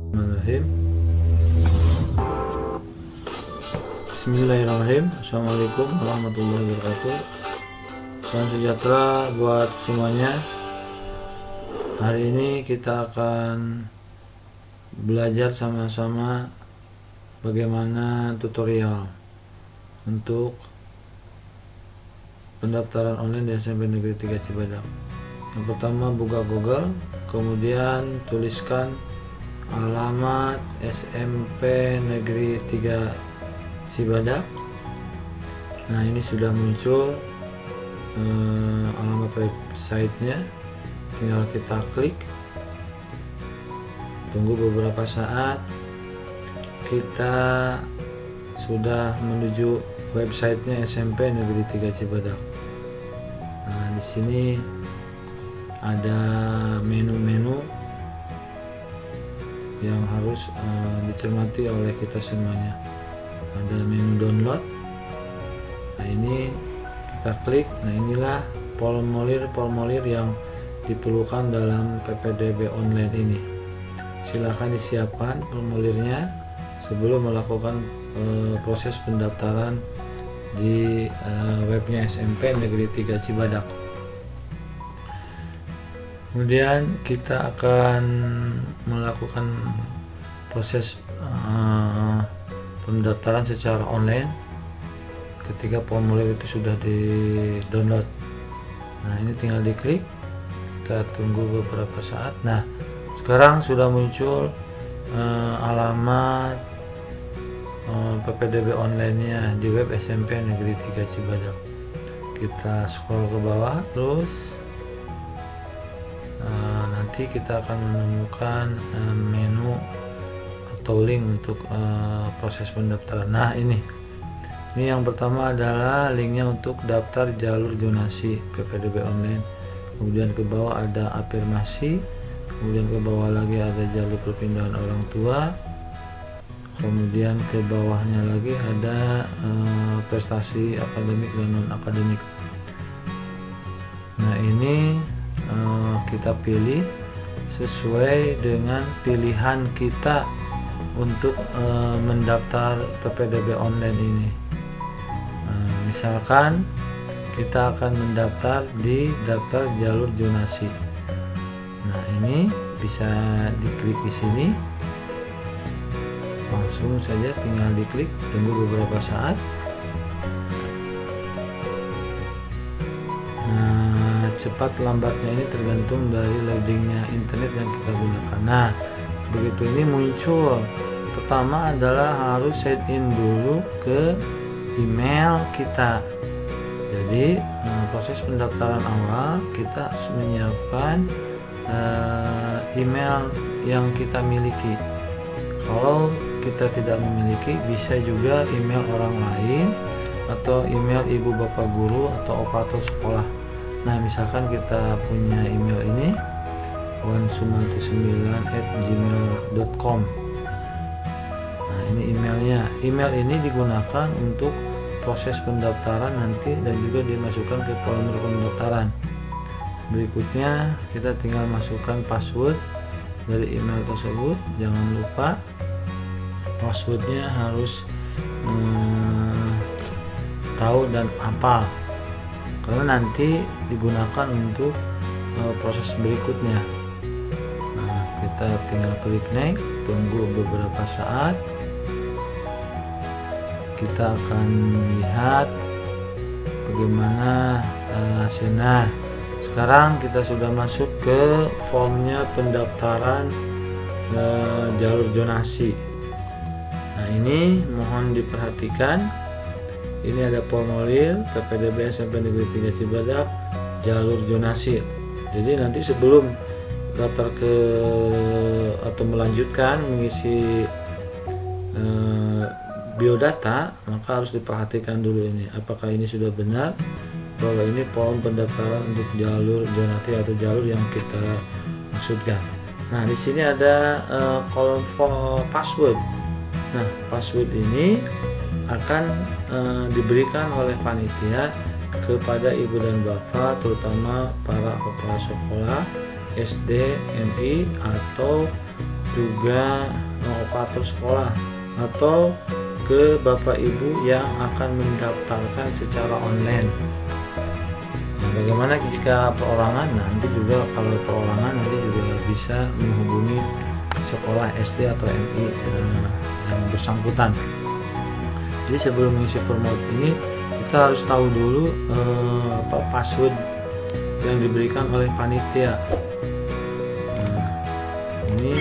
Bismillahirrahmanirrahim. Bismillahirrahmanirrahim. Assalamualaikum warahmatullahi wabarakatuh. Salam sejahtera buat semuanya. Hari ini kita akan belajar sama-sama bagaimana tutorial untuk pendaftaran online di SMP Negeri 3 Cibadak. Yang pertama, buka Google, kemudian tuliskan alamat SMP Negeri 3 Cibadak. Nah, ini sudah muncul alamat websitenya, tinggal kita klik, tunggu beberapa saat, kita sudah menuju websitenya SMP Negeri 3 Cibadak. Nah, di sini ada menu-menu yang harus dicermati oleh kita semuanya. Ada menu download. Nah, ini kita klik. Nah, inilah formulir yang diperlukan dalam PPDB online ini. Silakan disiapkan formulirnya sebelum melakukan proses pendaftaran di webnya SMP Negeri 3 Cibadak. Kemudian kita akan melakukan proses pendaftaran secara online ketika formulir itu sudah di-download. Nah, ini tinggal diklik, kita tunggu beberapa saat. Nah, sekarang sudah muncul alamat PPDB online-nya di web SMP Negeri 3 Cibadak. Kita scroll ke bawah terus. Nanti kita akan menemukan menu atau link untuk proses pendaftaran. Nah, ini yang pertama adalah linknya untuk daftar jalur zonasi PPDB online. Kemudian ke bawah ada afirmasi, kemudian ke bawah lagi ada jalur perpindahan orang tua, kemudian ke bawahnya lagi ada prestasi akademik dan non akademik. Nah, ini kita pilih sesuai dengan pilihan kita untuk mendaftar PPDB online ini. Misalkan kita akan mendaftar di daftar jalur zonasi. Nah, ini bisa diklik di sini. Langsung saja tinggal diklik, tunggu beberapa saat. Cepat lambatnya ini tergantung dari loadingnya internet yang kita gunakan. Nah, begitu ini muncul, pertama adalah harus sign in dulu ke email kita. Jadi proses pendaftaran awal kita harus menyiapkan email yang kita miliki. Kalau kita tidak memiliki, bisa juga email orang lain atau email ibu bapak guru atau operator sekolah. Nah, misalkan kita punya email ini wansumanti9@gmail.com. Nah, ini emailnya. Email ini digunakan untuk proses pendaftaran nanti dan juga dimasukkan ke formulir pendaftaran. Berikutnya kita tinggal masukkan password dari email tersebut. Jangan lupa passwordnya harus tahu dan hafal, karena nanti digunakan untuk proses berikutnya. Nah, kita tinggal klik next, tunggu beberapa saat, kita akan lihat bagaimana hasilnya. Sekarang kita sudah masuk ke formnya pendaftaran jalur zonasi. Nah, ini mohon diperhatikan. Ini ada formulir PPDB SMP Negeri 3 Cibadak jalur zonasi. Jadi nanti sebelum daftar atau melanjutkan mengisi biodata, maka harus diperhatikan dulu ini apakah ini sudah benar bahwa ini form pendaftaran untuk jalur zonasi atau jalur yang kita maksudkan. Nah, di sini ada kolom password. Nah, password ini akan diberikan oleh panitia kepada ibu dan bapak, terutama para kepala sekolah SD, MI atau juga operator sekolah atau ke Bapak Ibu yang akan mendaftarkan secara online. Nah, bagaimana jika perorangan? Nanti juga kalau perorangan nanti juga bisa menghubungi sekolah SD atau MI yang bersangkutan. Jadi sebelum mengisi formulir ini kita harus tahu dulu password yang diberikan oleh panitia. Nah, ini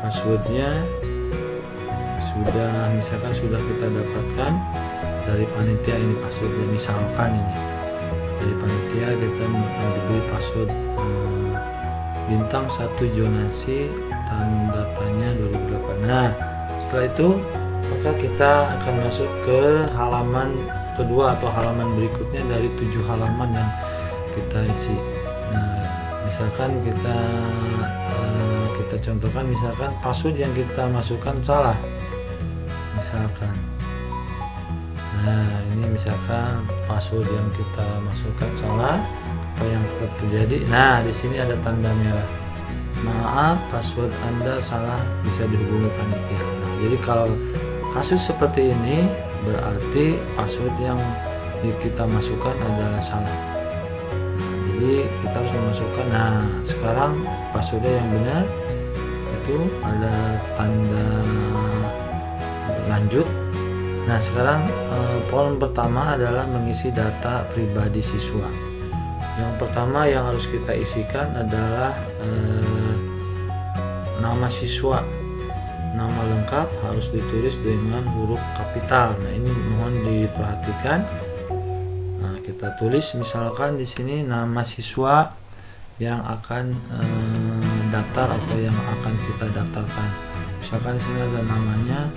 passwordnya sudah kita dapatkan dari panitia. Ini passwordnya, misalkan ini dari panitia kita diberi password bintang 1 zonasi tanda tanya 2008. Nah, setelah itu maka kita akan masuk ke halaman kedua atau halaman berikutnya dari 7 halaman yang kita isi. Nah, misalkan kita contohkan, misalkan password yang kita masukkan salah, misalkan. Nah, ini misalkan password yang kita masukkan salah, apa yang terjadi? Nah, di sini ada tanda merah. Maaf, password Anda salah, bisa dihubungi panitia. Nah, jadi kalau kasus seperti ini berarti password yang kita masukkan adalah salah. Nah, jadi kita harus memasukkan. Nah, sekarang passwordnya yang benar itu ada tanda lanjut. Nah, sekarang poin pertama adalah mengisi data pribadi siswa. Yang pertama yang harus kita isikan adalah nama siswa. Nama lengkap harus ditulis dengan huruf kapital. Nah, ini mohon diperhatikan. Nah, kita tulis misalkan di sini nama siswa yang akan daftar atau yang akan kita daftarkan. Misalkan di sini ada namanya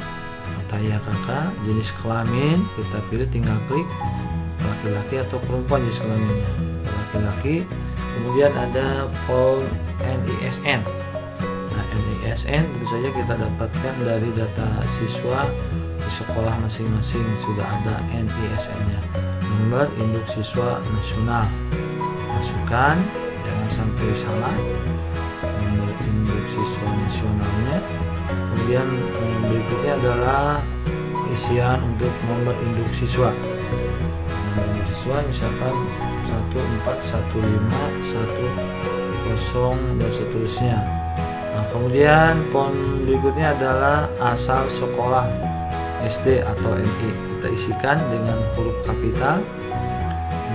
Taya Kakak, jenis kelamin kita pilih, tinggal klik laki-laki atau perempuan jenis kelaminnya, laki-laki. Kemudian ada form NISN. Nah, NISN tentu saja kita dapatkan dari data siswa di sekolah masing-masing, sudah ada NISN-nya, nomor induk siswa nasional. Masukkan, jangan sampai salah, nomor induk siswa nasionalnya. Kemudian berikutnya adalah isian untuk nomor induk siswa. Nomor induk siswa misalkan 141510 dan seterusnya. Nah, kemudian poin berikutnya adalah asal sekolah SD atau MI. Kita isikan dengan huruf kapital.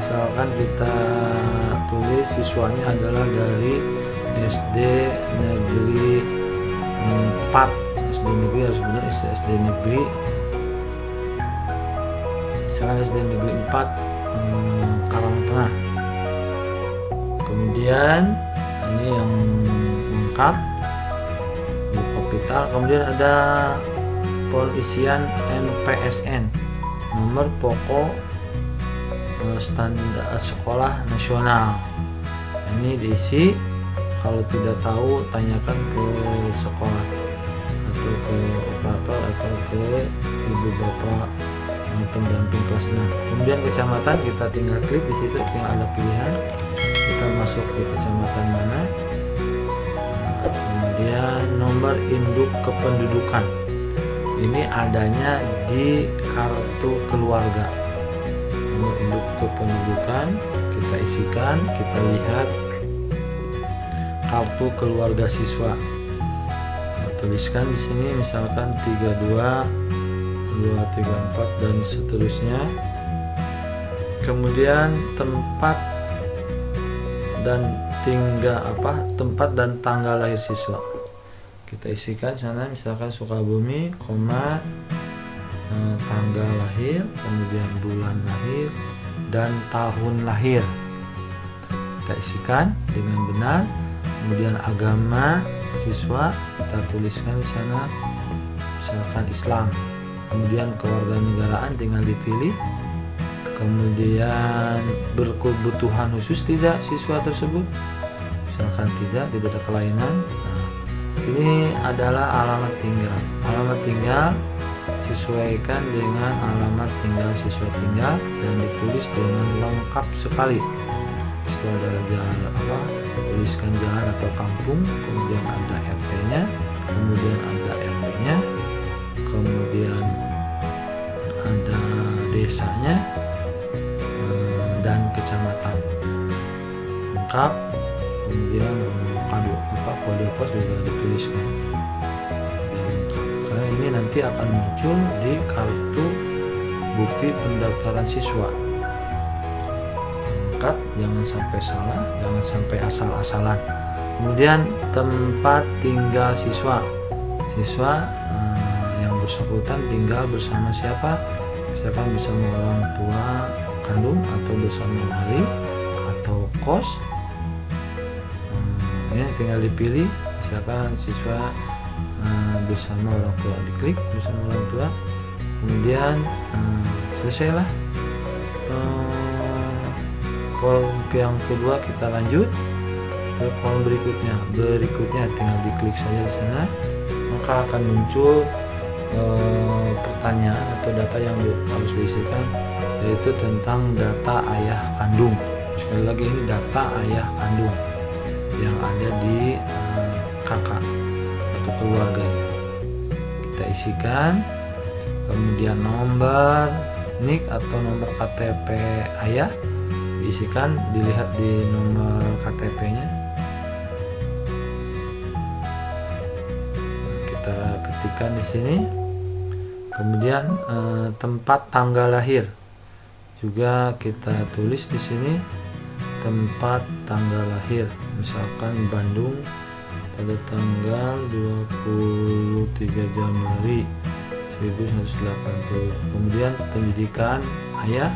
Misalkan kita tulis siswanya adalah dari SD Negeri 4. SD negeri harus benar, SD negeri. Misalkan SD negeri 4 Karangtengah. Kemudian ini yang lengkap huruf kapital. Kemudian ada isian NPSN, nomor pokok standar sekolah nasional. Ini diisi. Kalau tidak tahu, tanyakan ke sekolah atau ke operator atau ke ibu bapak pendamping kelas 6. Kemudian kecamatan kita tinggal klik di situ, tinggal ada pilihan kita masuk ke kecamatan mana. Kemudian nomor induk kependudukan ini adanya di kartu keluarga. Nomor induk kependudukan kita isikan, kita lihat kartu keluarga siswa. Nah, tuliskan di sini misalkan 32, 234 dan seterusnya. Kemudian tempat dan tempat dan tanggal lahir siswa. Kita isikan sana misalkan Sukabumi, tanggal lahir, kemudian bulan lahir dan tahun lahir. Kita isikan dengan benar. Kemudian agama siswa kita tuliskan di sana misalkan Islam. Kemudian kewarganegaraan tinggal dipilih. Kemudian berkebutuhan khusus tidak siswa tersebut, misalkan tidak ada kelainan. Nah, ini adalah alamat tinggal. Alamat tinggal sesuaikan dengan alamat tinggal siswa tinggal dan ditulis dengan lengkap sekali. Itu adalah jalan tuliskan jalan atau kampung, kemudian ada RT-nya, kemudian ada RW-nya, kemudian ada desanya, dan kecamatan lengkap. Kemudian kode pos juga dituliskan dan lengkap, karena ini nanti akan muncul di kartu bukti pendaftaran siswa. Lengkap, jangan sampai salah, jangan sampai asal-asalan. Kemudian tempat tinggal siswa yang bersangkutan tinggal bersama siapa, misalkan bersama orang tua kandung atau bersama wali atau kos. Ya, tinggal dipilih, misalkan siswa bersama orang tua, diklik bersama orang tua, kemudian selesailah form yang kedua. Kita lanjut ke form berikutnya tinggal diklik saja di sana, maka akan muncul pertanyaan atau data yang harus diisikan, yaitu tentang data ayah kandung. Sekali lagi, ini data ayah kandung yang ada di kakak atau keluarganya. Kita isikan, kemudian nomor NIK atau nomor KTP ayah diisikan, dilihat di nomor KTP-nya. Kita ketikkan di sini. Kemudian tempat tanggal lahir juga kita tulis di sini, tempat tanggal lahir, misalkan Bandung pada tanggal 23 Januari 1980. Kemudian pendidikan ayah,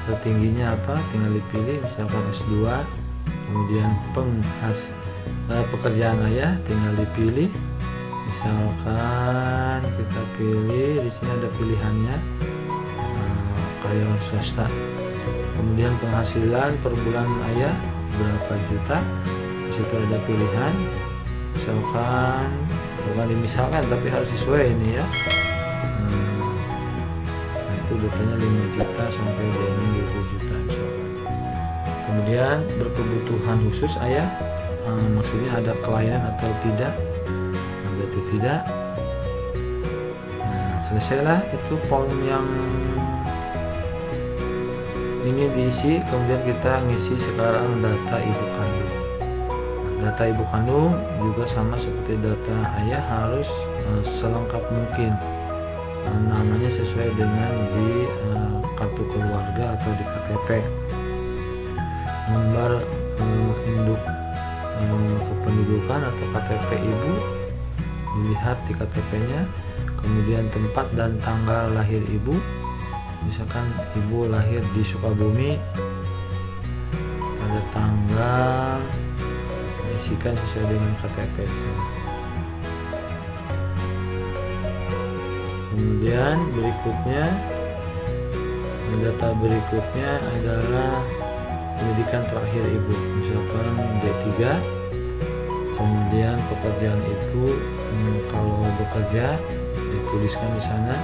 tertingginya apa, tinggal dipilih, misalkan S2. Kemudian pekerjaan ayah tinggal dipilih, misalkan kita pilih di sini, ada pilihannya karyawan swasta. Kemudian penghasilan per bulan ayah berapa juta, di situ ada pilihan, misalkan, bukan dimisalkan tapi harus sesuai ini ya. Nah, itu datanya 5 juta sampai dengan 20 juta misalkan. Kemudian berkebutuhan khusus ayah, maksudnya ada kelainan atau tidak, berarti tidak. Nah, selesailah itu form yang ini diisi. Kemudian kita ngisi sekarang data ibu kandung. Data ibu kandung juga sama seperti data ayah, harus selengkap mungkin, namanya sesuai dengan di kartu keluarga atau di KTP. Nomor induk kependudukan atau KTP ibu dilihat di KTP-nya. Kemudian tempat dan tanggal lahir ibu, misalkan ibu lahir di Sukabumi pada tanggal, isikan sesuai dengan KTP. Kemudian berikutnya, data berikutnya adalah pendidikan terakhir ibu, misalkan D3. Kemudian pekerjaan ibu, kalau bekerja dituliskan di sana,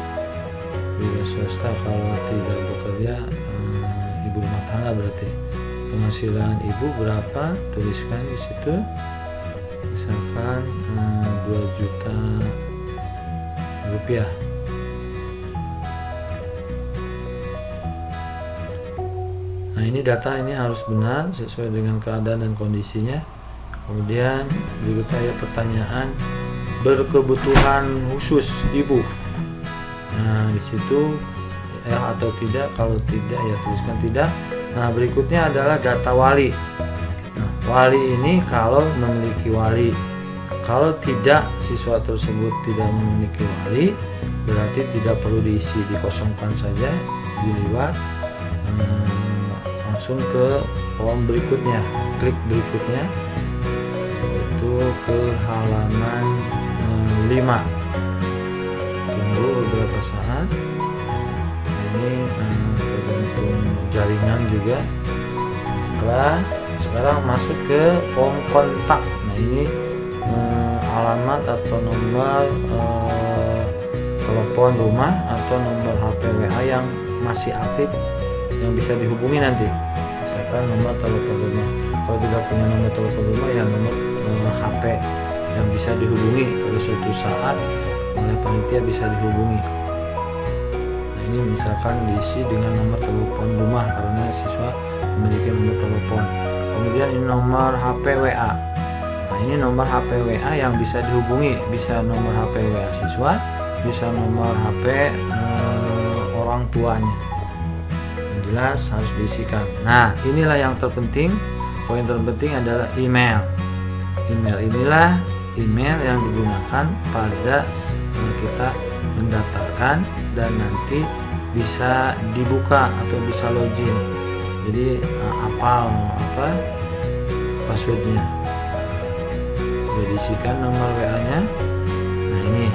wira swasta. Kalau tidak bekerja, ibu rumah tangga berarti. Penghasilan ibu berapa, tuliskan di situ, misalkan 2 juta rupiah. Nah, ini data ini harus benar sesuai dengan keadaan dan kondisinya. Kemudian berikutnya ada pertanyaan, berkebutuhan khusus ibu. Nah, di situ ya atau tidak, kalau tidak ya tuliskan tidak. Nah, berikutnya adalah data wali. Nah, wali ini kalau memiliki wali. Kalau tidak, siswa tersebut tidak memiliki wali, berarti tidak perlu diisi, dikosongkan saja, diliwat, langsung ke form berikutnya, klik berikutnya, itu ke halaman 5. Tunggu beberapa saat. Ini tergantung jaringan juga. Sekarang masuk ke form kontak. Nah, ini alamat atau nomor telepon rumah atau nomor HP WA yang masih aktif yang bisa dihubungi nanti. Misalkan nomor telepon rumah. Kalau tidak punya nomor telepon rumah, ya nomor HP yang bisa dihubungi pada suatu saat oleh panitia, bisa dihubungi. Nah, ini misalkan diisi dengan nomor telepon rumah karena siswa memiliki nomor telepon. Kemudian ini nomor HP WA. Nah, ini nomor HP WA yang bisa dihubungi, bisa nomor HP WA siswa, bisa nomor HP orang tuanya. Yang jelas harus diisikan. Nah, inilah yang terpenting. Poin terpenting adalah email. Email inilah email yang digunakan pada kita mendaftarkan dan nanti bisa dibuka atau bisa login. Jadi apal passwordnya. Sudah diisikan nomor WA-nya. Nah, ini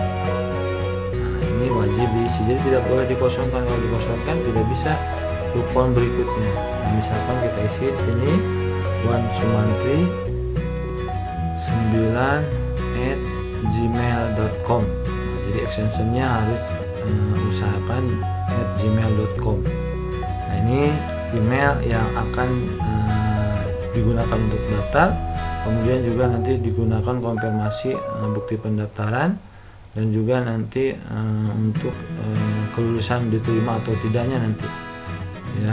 wajib diisi. Jadi tidak boleh dikosongkan. Kalau dikosongkan tidak bisa ke form berikutnya. Nah, misalkan kita isi di sini wansumantri9@gmail.com. Nah, jadi extensionnya harus usahakan @gmail.com. Nah, ini email yang akan digunakan untuk daftar. Kemudian juga nanti digunakan konfirmasi bukti pendaftaran dan juga nanti untuk kelulusan diterima atau tidaknya nanti. Ya,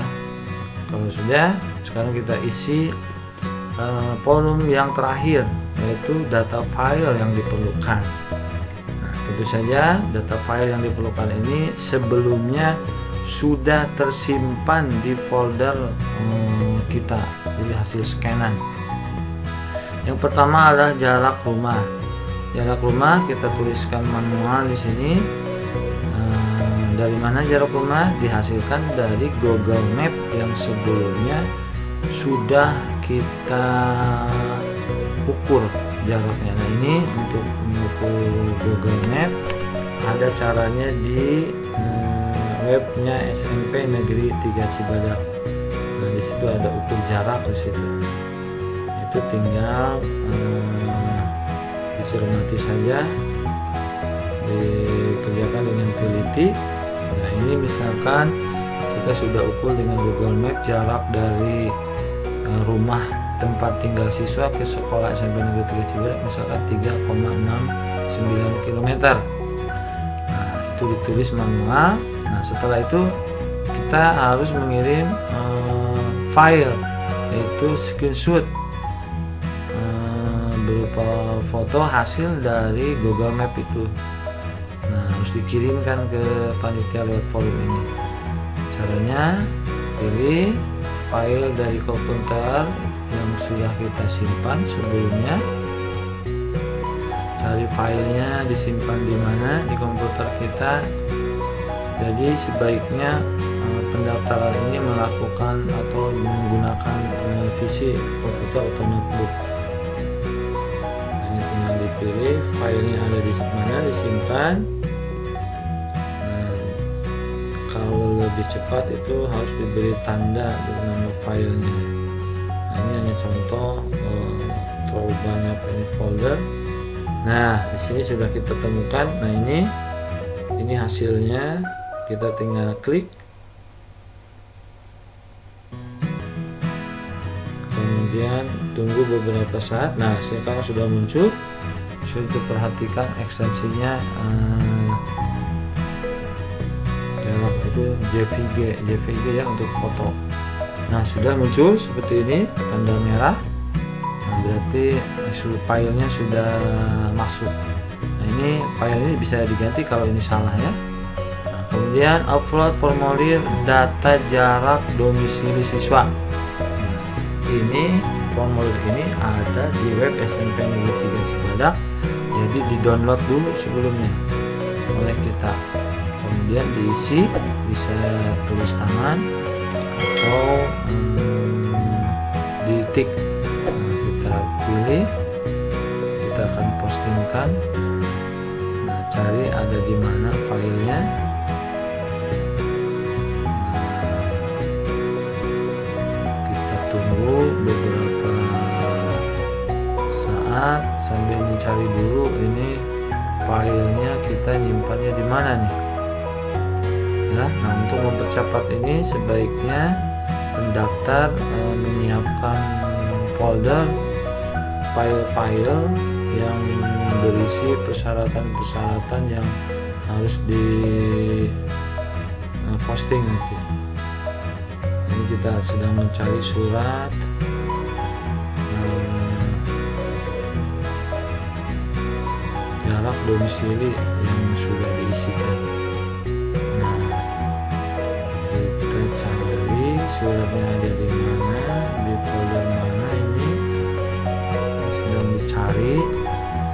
kalau sudah, sekarang kita isi kolom yang terakhir, yaitu data file yang diperlukan. Nah, tentu saja data file yang diperlukan ini sebelumnya sudah tersimpan di folder kita, jadi hasil scanan. Yang pertama adalah jarak rumah. Jarak rumah kita tuliskan manual di sini. Dari mana jarak rumah? Dihasilkan dari Google Map yang sebelumnya sudah kita ukur jaraknya. Nah, ini untuk mengukur Google Map ada caranya di webnya SMP Negeri 3 Cibadak. Nah, di situ ada ukur jarak di situ. Itu tinggal dicermati saja, dikerjakan dengan teliti. Nah, ini misalkan kita sudah ukur dengan Google Map jarak dari rumah tempat tinggal siswa ke sekolah SMP Negeri 3 Cibadak misalkan 3,69 km. Nah, itu ditulis manual. Nah, setelah itu kita harus mengirim file, yaitu screenshot berupa foto hasil dari Google Map itu. Nah, harus dikirimkan ke panitia lewat forum ini. Caranya, pilih file dari komputer yang sudah kita simpan sebelumnya. Cari filenya disimpan di mana di komputer kita. Jadi sebaiknya pendaftaran ini melakukan atau menggunakan PC, komputer atau notebook. Ini tinggal dipilih filenya ada di mana disimpan. Kalau lebih cepat itu harus diberi tanda di nama filenya. Nah, ini hanya contoh, terlalu banyak ini folder. Nah, di sini sudah kita temukan. Nah, ini hasilnya. Kita tinggal klik. Kemudian tunggu beberapa saat. Nah, sekarang sudah muncul. Sudah perhatikan ekstensinya. Itu JPG ya untuk foto. Nah, sudah muncul seperti ini tanda merah. Nah, berarti filenya sudah masuk. Nah, ini file ini bisa diganti kalau ini salah ya. Nah, kemudian upload formulir data jarak domisili siswa. Nah, ini formulir ini ada di web SMP Negeri 3 Cibadak. Jadi di download dulu sebelumnya oleh kita. Kemudian diisi, bisa tulis tangan atau ditik. Nah, kita pilih, kita akan postingkan. Nah, cari ada di mana filenya. Nah, kita tunggu beberapa saat sambil mencari dulu ini filenya, kita nyimpannya di mana nih. Ya, nah, untuk mempercepat ini sebaiknya pendaftar menyiapkan folder file-file yang berisi persyaratan-persyaratan yang harus di posting nanti. Ini kita sedang mencari surat jarak domisili yang sudah diisikan. Nah, kita cari suratnya ada di mana, di folder mana, ini sedang dicari.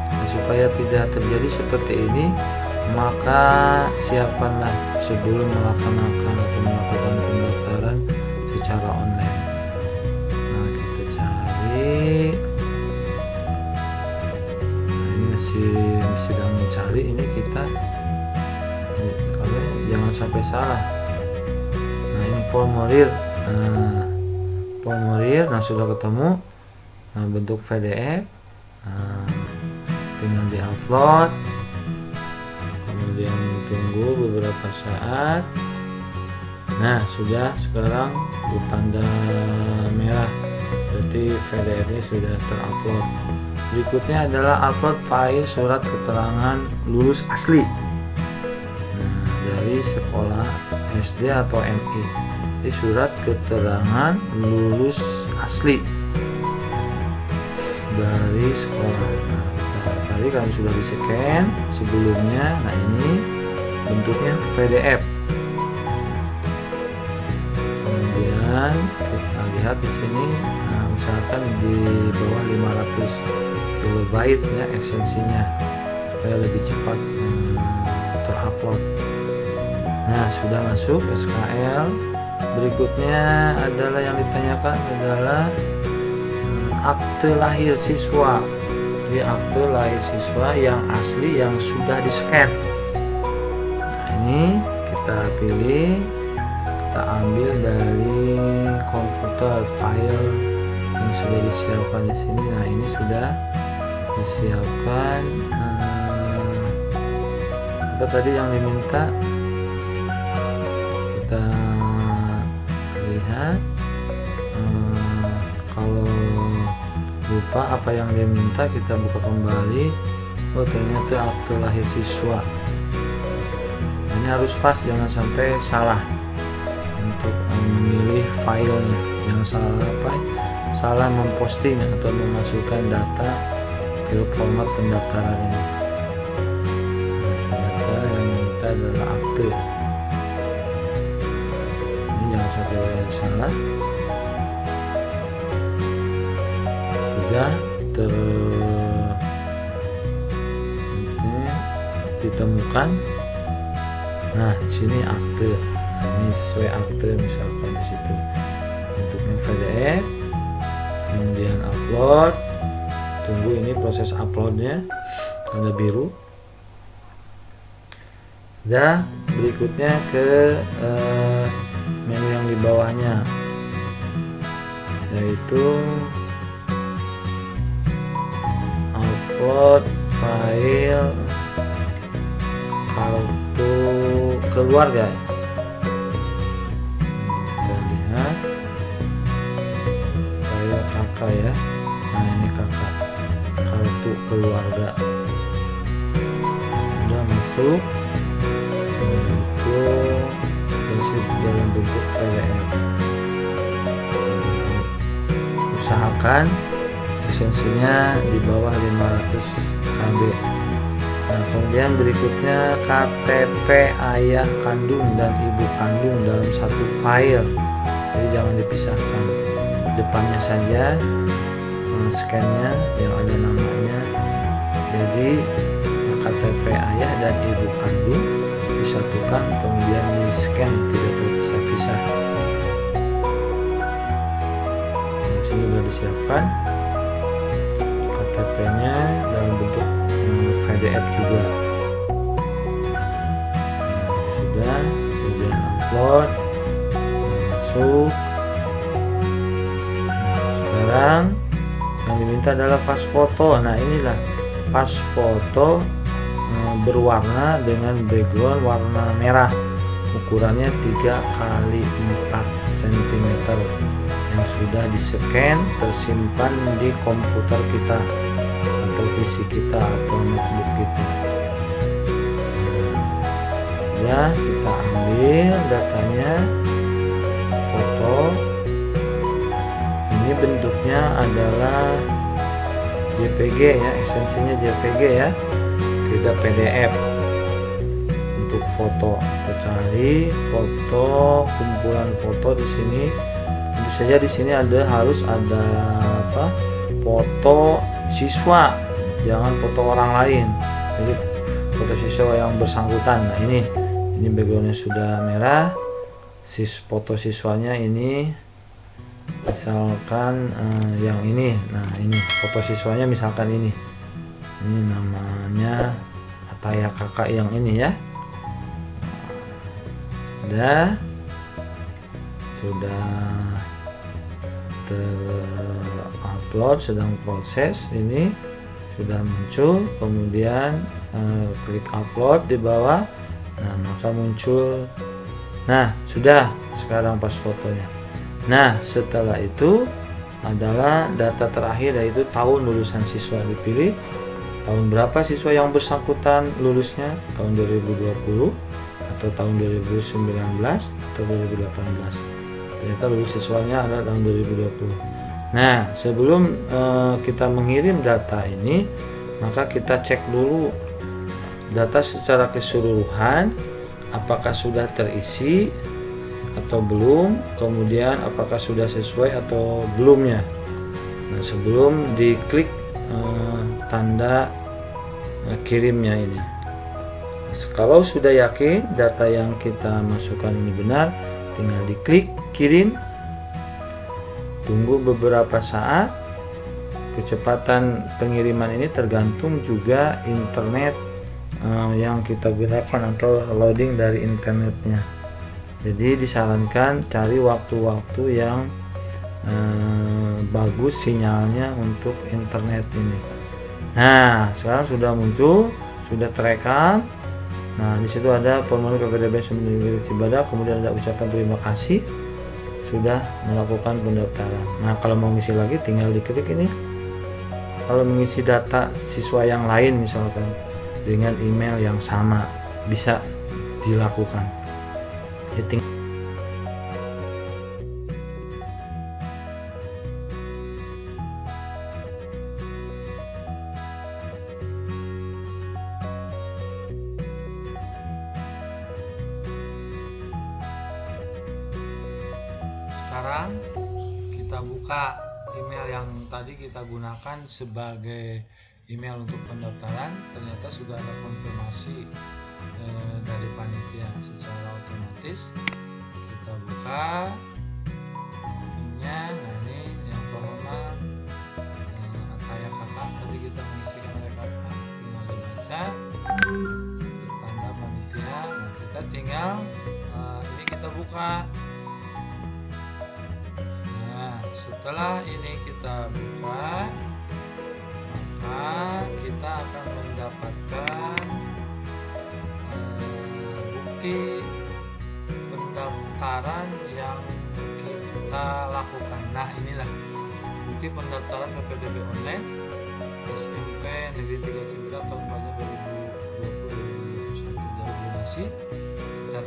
Nah, supaya tidak terjadi seperti ini, maka siapkanlah sebelum melakukan pendaftaran secara online. Nah, kita cari. Nah, ini masih sedang mencari. Ini kita jangan sampai salah. Nah, ini formulir. Nah, sudah ketemu. Nah, bentuk PDF. Nah, tinggal di-upload. Kemudian tunggu beberapa saat. Nah, sudah, sekarang bertanda merah, berarti PDF ini sudah terupload. Berikutnya adalah upload file surat keterangan lulus asli, nah, dari sekolah SD atau MI. Ini surat keterangan lulus asli dari sekolah. Nah, kita cari kalau sudah di-scan sebelumnya. Nah, ini bentuknya PDF. Kemudian kita lihat di sini, nah, usahakan di bawah 500 KB ya ekstensinya, supaya lebih cepat terupload. Nah, sudah masuk SKL. Berikutnya adalah yang ditanyakan adalah akte lahir siswa. Di akte lahir siswa yang asli yang sudah di-scan. Nah, ini kita pilih, kita ambil dari komputer file yang sudah disiapkan di sini. Nah, ini sudah disiapkan. Apa tadi yang diminta? Kita lihat. Kalau lupa apa yang dia minta, kita buka kembali. Oh, ternyata akte lahir siswa. Ini harus fast, jangan sampai salah untuk memilih filenya. Jangan salah memposting atau memasukkan data ke format pendaftaran ini. Nah, ternyata yang minta adalah akte. Ini jangan sampai salah. Sudah ditemukan. Nah, di sini akte. Nah, ini sesuai akte, misalkan di situ bentuknya PDF. Kemudian upload. Tunggu ini proses uploadnya, tanda biru. Dan berikutnya ke menu yang di bawahnya, yaitu upload file kartu keluarga. Kita lihat file kakak ya. Nah, ini kakak, kartu keluarga sudah masuk. Itu masih dalam bentuk PDF. Usahakan ekstensinya di bawah 500 KB. Nah, kemudian berikutnya KTP ayah kandung dan ibu kandung dalam satu file, jadi jangan dipisahkan. Depannya saja scan-nya yang ada namanya. Jadi KTP ayah dan ibu kandung disatukan, kemudian di scan, tidak terpisah-pisah. Nah, sini sudah disiapkan KTP-nya dalam bentuk PDF juga. Nah, sudah, kemudian upload, masuk. Nah, sekarang yang diminta adalah pas foto. Nah, inilah pas foto berwarna dengan background warna merah, ukurannya 3x4 cm, yang sudah di-scan, tersimpan di komputer kita atau PC kita atau notebook kita. Ya, kita ambil datanya, foto. Ini bentuknya adalah JPG ya, esensinya JPG ya, tidak PDF. Untuk foto, kita cari foto, kumpulan foto di sini. Tentu saja di sini harus ada foto siswa, jangan foto orang lain. Jadi foto siswa yang bersangkutan. Nah ini backgroundnya sudah merah. Foto siswanya ini misalkan yang ini. Nah ini foto siswanya misalkan ini namanya Ataya kakak yang ini ya. Sudah terupload, sedang proses. Ini sudah muncul, kemudian klik upload di bawah. Nah maka muncul. Nah sudah, sekarang pas fotonya. Nah setelah itu adalah data terakhir, yaitu tahun lulusan siswa. Dipilih tahun berapa siswa yang bersangkutan lulusnya, tahun 2020 atau tahun 2019 atau 2018. Ternyata lulus siswanya adalah tahun 2020. Nah sebelum kita mengirim data ini, maka kita cek dulu data secara keseluruhan, apakah sudah terisi atau belum, kemudian apakah sudah sesuai atau belumnya. Nah sebelum diklik tanda kirimnya ini. Kalau sudah yakin data yang kita masukkan ini benar, tinggal diklik kirim. Tunggu beberapa saat. Kecepatan pengiriman ini tergantung juga internet yang kita gunakan atau loading dari internetnya. Jadi disarankan cari waktu-waktu yang bagus sinyalnya untuk internet ini. Nah sekarang sudah muncul, sudah terekam. Nah di situ ada formulir PPDB Sumber Cibadak, kemudian ada ucapan terima kasih sudah melakukan pendaftaran. Nah kalau mau ngisi lagi tinggal diklik ini. Kalau mengisi data siswa yang lain misalkan dengan email yang sama, bisa dilakukan. Sekarang kita buka email yang tadi kita gunakan sebagai email untuk pendaftaran. Ternyata sudah ada konfirmasi dari panitia secara otomatis. Kita buka emailnya. Nah ini yang terhormat Ataya kakak, tadi kita mengisikan rekapnya, tinggal dibaca tanda panitia. Nah kita tinggal ini kita buka. Setelah ini kita buka, maka kita akan mendapatkan bukti pendaftaran yang kita lakukan. Nah inilah bukti pendaftaran PPDB online SMP Negeri 3 Cibadak tahun pelajaran 2020-2021 dari donasi. Kita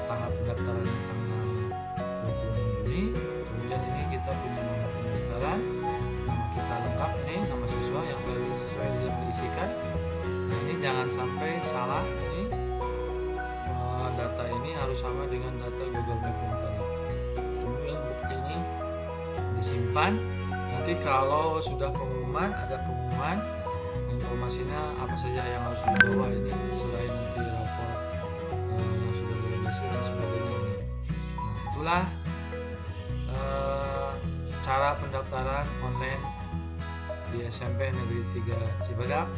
tanggal pendaftarannya tanggal 26 Juni. Kemudian ini kita punya nomor pendaftaran, nama kita lengkap nih, nama siswa yang tadi sesuai yang diisikan. Nah ini jangan sampai salah, ini data ini harus sama dengan data Google Map yang tadi. Kemudian bukti ini disimpan. Nanti kalau sudah pengumuman, ada pengumuman informasinya apa saja yang harus dibawa ini selain nanti rapor yang sudah diregistrasi dan sebagainya. Nah itulah cara pendaftaran online di SMP Negeri 3 Cibadak.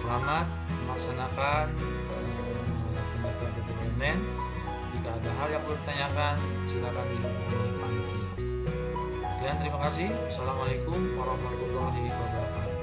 Selamat melaksanakan pendaftaran PPDB online. Jika ada hal yang perlu ditanyakan, silakan dihubungi panitia. Sekian, terima kasih. Assalamualaikum warahmatullahi wabarakatuh.